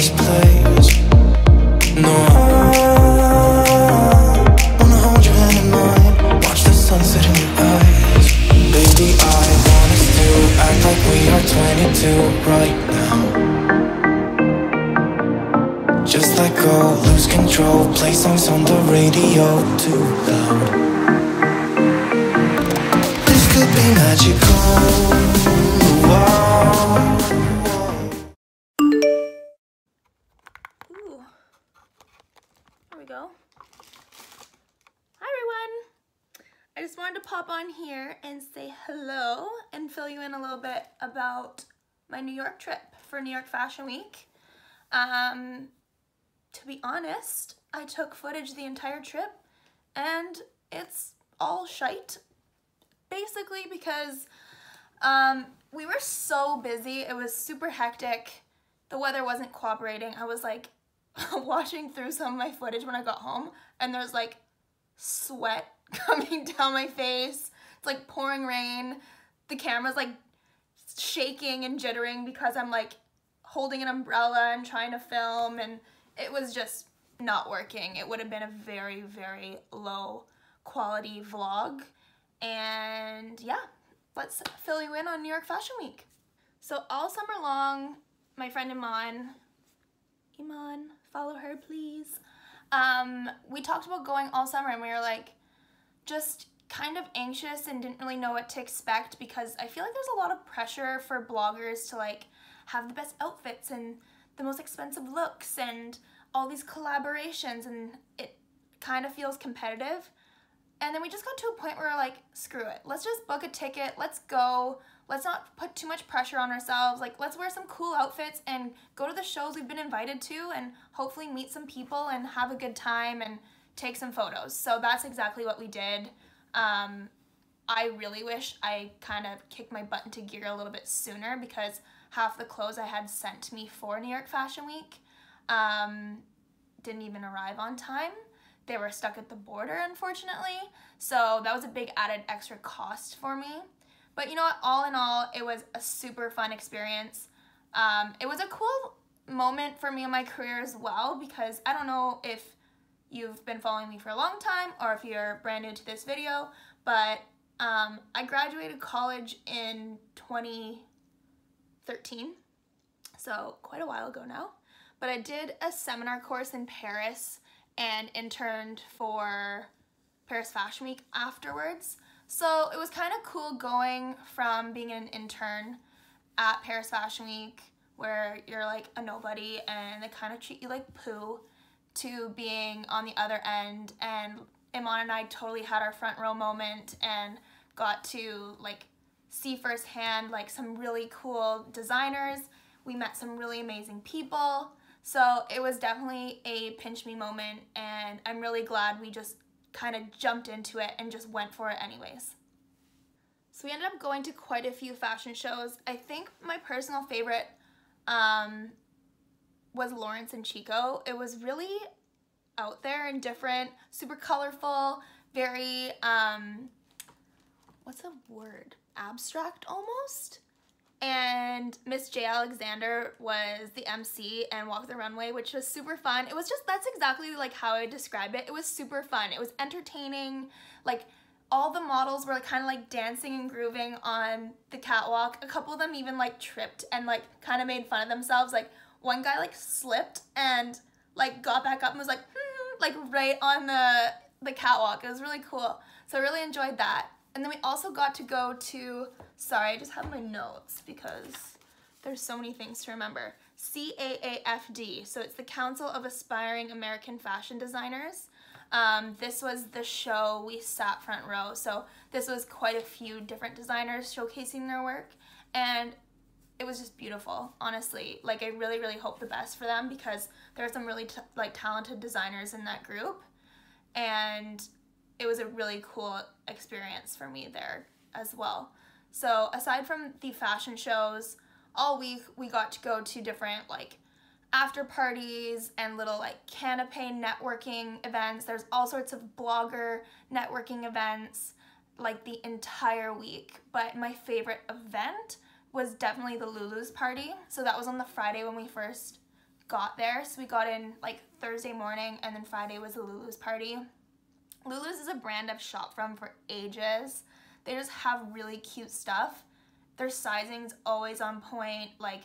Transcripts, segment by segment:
this place. No, I wanna hold your hand in mine, watch the sunset in your eyes. Baby, I want us to act like we are 22 right now. Just let go, lose control, play songs on the radio too loud. This could be magical. Ooh. There we go. Hi everyone. I just wanted to pop on here and say hello and fill you in a little bit about my New York trip for New York Fashion Week. To be honest, I took footage the entire trip and it's all shite. Basically because we were so busy. It was super hectic. The weather wasn't cooperating. I was like watching through some of my footage when I got home and there's like sweat coming down my face. It's like pouring rain. The camera's like shaking and jittering because I'm like holding an umbrella and trying to film, and it was just not working. It would have been a very, very low quality vlog. And yeah, let's fill you in on New York Fashion Week. So all summer long, my friend Iman, follow her please. We talked about going all summer and we were like just kind of anxious and didn't really know what to expect because I feel like there's a lot of pressure for bloggers to like have the best outfits and the most expensive looks and all these collaborations, and it kind of feels competitive. And then we just got to a point where we're like, screw it. Let's just book a ticket. Let's go. Let's not put too much pressure on ourselves. Like, let's wear some cool outfits and go to the shows we've been invited to and hopefully meet some people and have a good time and take some photos. So that's exactly what we did. I really wish I kind of kicked my butt into gear a little bit sooner because half the clothes I had sent to me for New York Fashion Week didn't even arrive on time. They were stuck at the border, unfortunately. So that was a big added extra cost for me. But you know what, all in all, it was a super fun experience. It was a cool moment for me in my career as well because I don't know if you've been following me for a long time or if you're brand new to this video, but I graduated college in 2013, so quite a while ago now. But I did a seminar course in Paris and interned for Paris Fashion Week afterwards. So it was kind of cool going from being an intern at Paris Fashion Week where you're like a nobody and they kind of treat you like poo, to being on the other end, and Iman and I totally had our front row moment and got to like see firsthand like some really cool designers. We met some really amazing people. So it was definitely a pinch me moment, and I'm really glad we just kind of jumped into it and just went for it anyways. So we ended up going to quite a few fashion shows. I think my personal favorite was Lawrence and Chico. It was really out there and different, super colorful, very, what's a word? Abstract almost? And Miss J. Alexander was the MC and walked the runway, which was super fun. It was just, that's exactly like how I describe it. It was super fun. It was entertaining. Like all the models were kind of like dancing and grooving on the catwalk. A couple of them even like tripped and like kind of made fun of themselves. Like one guy like slipped and like got back up and was like, like right on the catwalk. It was really cool. So I really enjoyed that. And then we also got to go to, sorry, I just have my notes because there's so many things to remember. CAAFD, so it's the Council of Aspiring American Fashion Designers. This was the show, we sat front row, so this was quite a few different designers showcasing their work, and it was just beautiful, honestly. Like, I really, really hope the best for them because there are some really talented designers in that group, and it was a really cool experience for me there as well. So aside from the fashion shows, all week we got to go to different like after parties and little like canapé networking events. There's all sorts of blogger networking events like the entire week. But my favorite event was definitely the Lulu's party. So that was on the Friday when we first got there. So we got in like Thursday morning, and then Friday was the Lulu's party. Lulu's is a brand I've shopped from for ages. They just have really cute stuff. Their sizing's always on point. Like,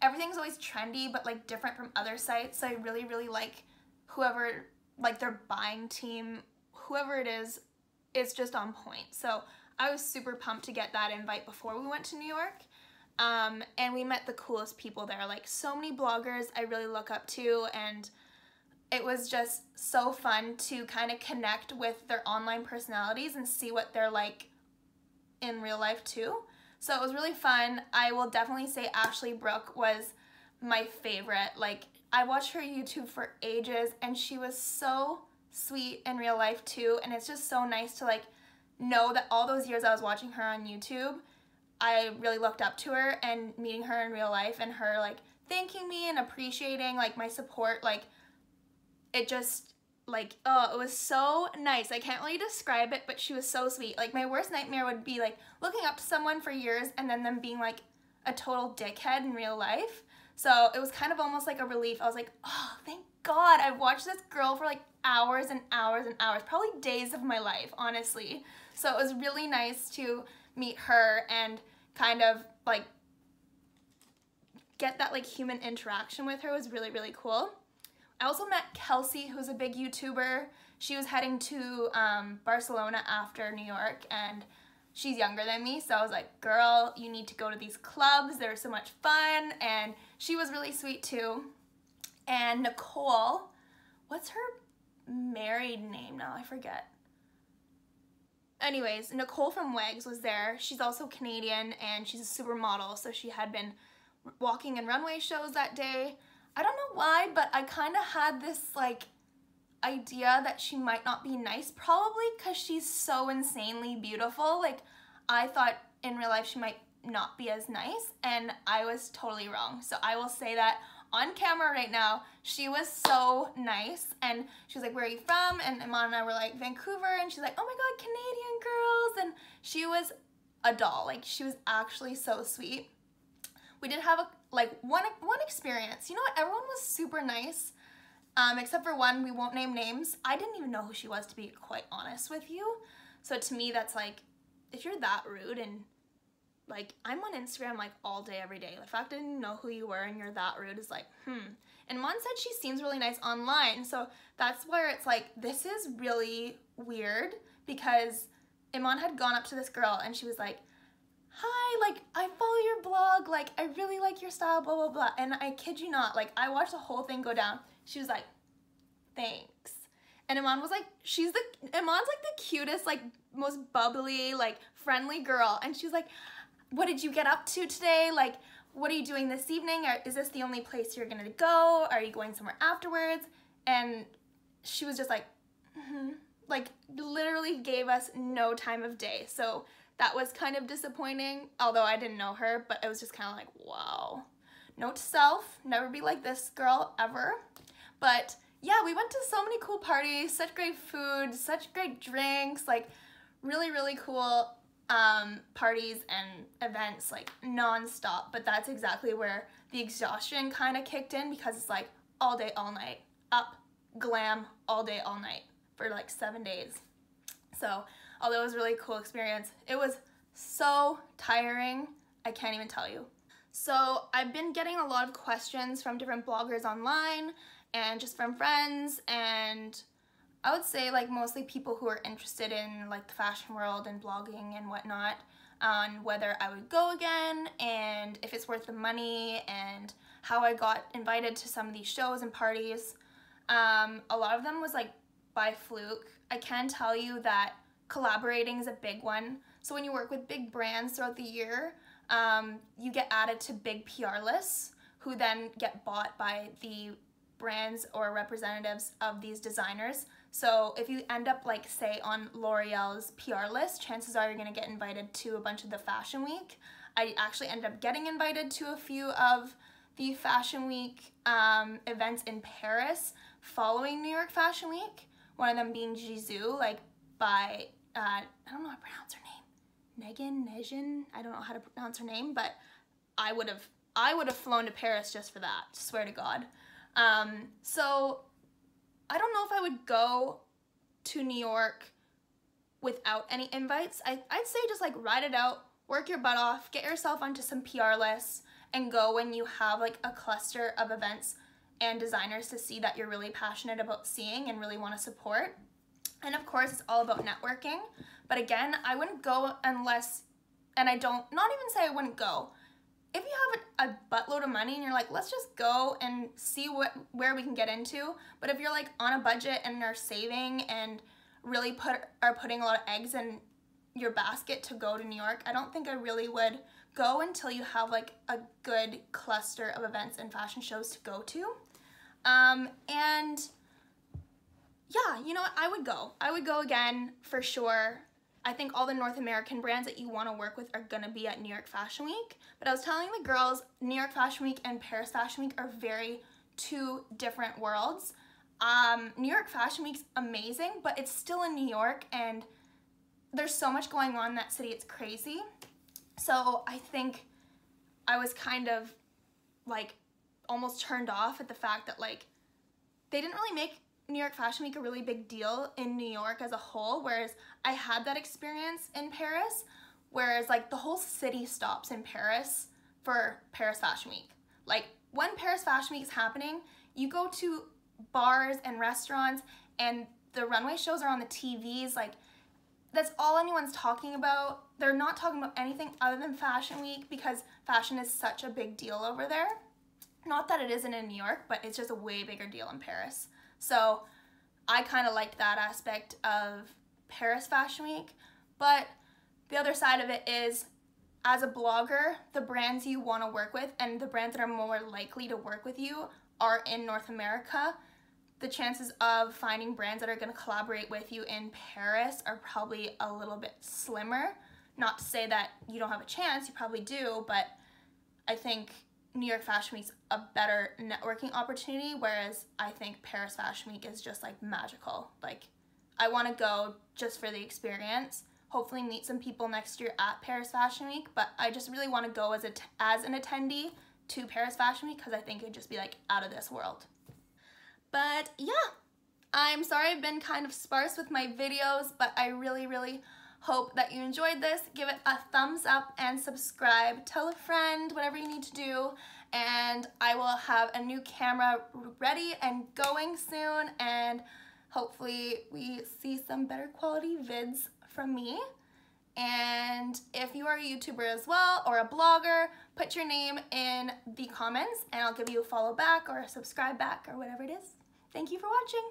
everything's always trendy, but like different from other sites. So I really, really like whoever, like their buying team, whoever it is, it's just on point. So I was super pumped to get that invite before we went to New York. And we met the coolest people there, like so many bloggers I really look up to, and it was just so fun to kind of connect with their online personalities and see what they're like in real life too. So it was really fun. I will definitely say Ashley Brooke was my favorite. Like, I watched her YouTube for ages, and she was so sweet in real life too, and it's just so nice to like know that all those years I was watching her on YouTube, I really looked up to her, and meeting her in real life and her like thanking me and appreciating like my support, like it just like, oh, it was so nice. I can't really describe it, but she was so sweet. Like, my worst nightmare would be like looking up to someone for years and then them being like a total dickhead in real life. So it was kind of almost like a relief. I was like, oh, thank God. I've watched this girl for like hours and hours and hours, probably days of my life, honestly. So it was really nice to meet her and kind of like get that like human interaction with her. It was really, really cool. I also met Kelsey, who's a big YouTuber. She was heading to Barcelona after New York, and she's younger than me, so I was like, girl, you need to go to these clubs. They're so much fun, and she was really sweet too. And Nicole, what's her married name now? I forget. Anyways, Nicole from Wags was there. She's also Canadian, and she's a supermodel, so she had been walking in runway shows that day. I don't know why, but I kind of had this like idea that she might not be nice, probably because she's so insanely beautiful. Like, I thought in real life she might not be as nice, and I was totally wrong. So I will say that on camera right now. She was so nice, and she was like, where are you from? And Iman and I were like, Vancouver, and she's like, oh my God, Canadian girls, and she was a doll. Like, she was actually so sweet. We did have one experience. You know what? Everyone was super nice, except for one. We won't name names. I didn't even know who she was, to be quite honest with you. So to me, that's like, if you're that rude, and like, I'm on Instagram like all day, every day. The fact I didn't know who you were and you're that rude is like, And Mon said she seems really nice online. So that's where it's like, this is really weird, because Iman had gone up to this girl and she was like, hi, like, I follow your blog, like, I really like your style, blah, blah, blah. And I kid you not, like, I watched the whole thing go down. She was like, thanks. And Iman was like, Iman's like the cutest, like, most bubbly, like, friendly girl. And she was like, what did you get up to today? Like, what are you doing this evening? Is this the only place you're gonna go? Are you going somewhere afterwards? And she was just like, like, literally gave us no time of day. So that was kind of disappointing, although I didn't know her, but it was just kind of like, wow. Note to self, never be like this girl ever. But yeah, we went to so many cool parties, such great food, such great drinks, like really, really cool parties and events, like non-stop. But that's exactly where the exhaustion kind of kicked in, because it's like all day, all night, up, glam, all day, all night for like 7 days. So although it was a really cool experience, it was so tiring, I can't even tell you. So I've been getting a lot of questions from different bloggers online and just from friends, and I would say like mostly people who are interested in like the fashion world and blogging and whatnot, on whether I would go again and if it's worth the money and how I got invited to some of these shows and parties. A lot of them was like by fluke. I can tell you that collaborating is a big one. So when you work with big brands throughout the year, you get added to big PR lists who then get bought by the brands or representatives of these designers. So if you end up like say on L'Oreal's PR list, chances are you're gonna get invited to a bunch of the Fashion Week. I actually ended up getting invited to a few of the Fashion Week events in Paris following New York Fashion Week. One of them being Jisoo, like by, I don't know how to pronounce her name. Nejin, I don't know how to pronounce her name, but I would have flown to Paris just for that, swear to God. So I don't know if I would go to New York without any invites. I'd say just like ride it out, work your butt off, get yourself onto some PR lists, and go when you have like a cluster of events and designers to see that you're really passionate about seeing and really want to support. And of course, it's all about networking. But again, I wouldn't go unless, and I don't, not even say I wouldn't go. If you have a buttload of money and you're like, let's just go and see where we can get into. But if you're like on a budget and are saving and really are putting a lot of eggs in your basket to go to New York, I don't think I really would go until you have like a good cluster of events and fashion shows to go to. And yeah, you know what, I would go. I would go again for sure. I think all the North American brands that you want to work with are going to be at New York Fashion Week. But I was telling the girls, New York Fashion Week and Paris Fashion Week are two different worlds. New York Fashion Week's amazing, but it's still in New York and there's so much going on in that city, it's crazy. So I think I was kind of like almost turned off at the fact that like they didn't really make New York Fashion Week a really big deal in New York as a whole, whereas I had that experience in Paris, whereas like the whole city stops in Paris for Paris Fashion Week. Like when Paris Fashion Week is happening, you go to bars and restaurants and the runway shows are on the TVs, like that's all anyone's talking about. They're not talking about anything other than Fashion Week because fashion is such a big deal over there. Not that it isn't in New York, but it's just a way bigger deal in Paris. So I kind of liked that aspect of Paris Fashion Week, but the other side of it is, as a blogger, the brands you want to work with and the brands that are more likely to work with you are in North America. The chances of finding brands that are going to collaborate with you in Paris are probably a little bit slimmer. Not to say that you don't have a chance, you probably do, but I think New York Fashion Week's a better networking opportunity, whereas I think Paris Fashion Week is just like magical. Like I want to go just for the experience, hopefully meet some people next year at Paris Fashion Week, but I just really want to go as an attendee to Paris Fashion Week because I think it'd just be like out of this world. But yeah, I'm sorry I've been kind of sparse with my videos, but I really hope that you enjoyed this. Give it a thumbs up and subscribe. Tell a friend, whatever you need to do. And I will have a new camera ready and going soon. And hopefully we see some better quality vids from me. And if you are a YouTuber as well or a blogger, put your name in the comments and I'll give you a follow back or a subscribe back or whatever it is. Thank you for watching.